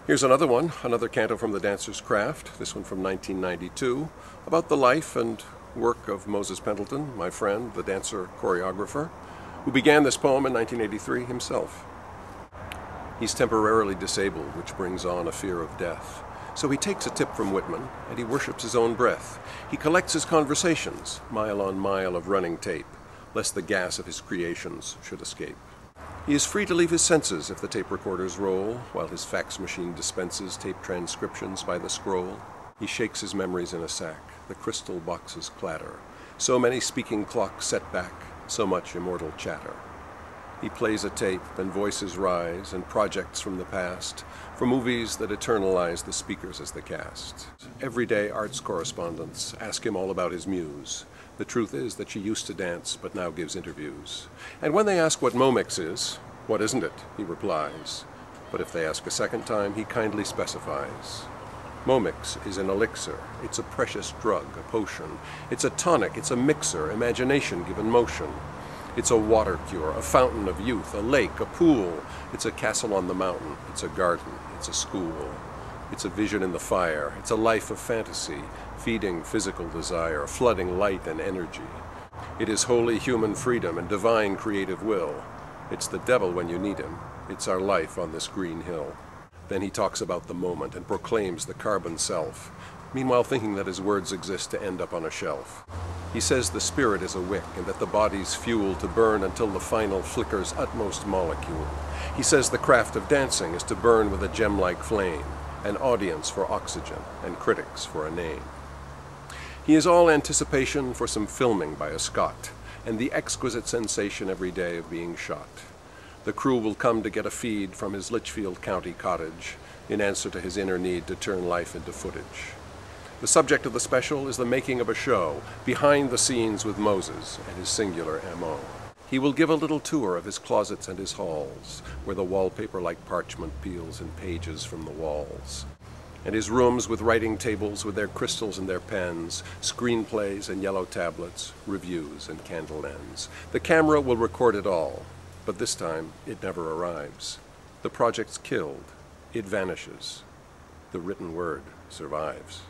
Here's another one, another canto from The Dancer's Craft, this one from 1992, about the life and work of Moses Pendleton, my friend, the dancer choreographer, who began this poem in 1983 himself. He's temporarily disabled, which brings on a fear of death. So he takes a tip from Whitman, and he worships his own breath. He collects his conversations, mile on mile of running tape, lest the gas of his creations should escape. He is free to leave his senses if the tape recorders roll, while his fax machine dispenses tape transcriptions by the scroll. He shakes his memories in a sack, the crystal boxes clatter. So many speaking clocks set back, so much immortal chatter. He plays a tape, and voices rise, and projects from the past, for movies that eternalize the speakers as the cast. Everyday arts correspondents ask him all about his muse. The truth is that she used to dance, but now gives interviews. And when they ask what Momix is, what isn't it, he replies. But if they ask a second time, he kindly specifies. Momix is an elixir, it's a precious drug, a potion. It's a tonic, it's a mixer, imagination given motion. It's a water cure, a fountain of youth, a lake, a pool. It's a castle on the mountain, it's a garden, it's a school. It's a vision in the fire, it's a life of fantasy, feeding physical desire, flooding light and energy. It is holy human freedom and divine creative will. It's the devil when you need him. It's our life on this green hill. Then he talks about the moment and proclaims the carbon self, meanwhile thinking that his words exist to end up on a shelf. He says the spirit is a wick and that the body's fuel to burn until the final flicker's utmost molecule. He says the craft of dancing is to burn with a gem-like flame, an audience for oxygen and critics for a name. He is all anticipation for some filming by a Scot and the exquisite sensation every day of being shot. The crew will come to get a feed from his Litchfield County cottage in answer to his inner need to turn life into footage. The subject of the special is the making of a show, behind the scenes with Moses and his singular M.O. He will give a little tour of his closets and his halls, where the wallpaper like parchment peels in pages from the walls, and his rooms with writing tables with their crystals and their pens, screenplays and yellow tablets, reviews and candle ends. The camera will record it all, but this time it never arrives. The project's killed. It vanishes. The written word survives.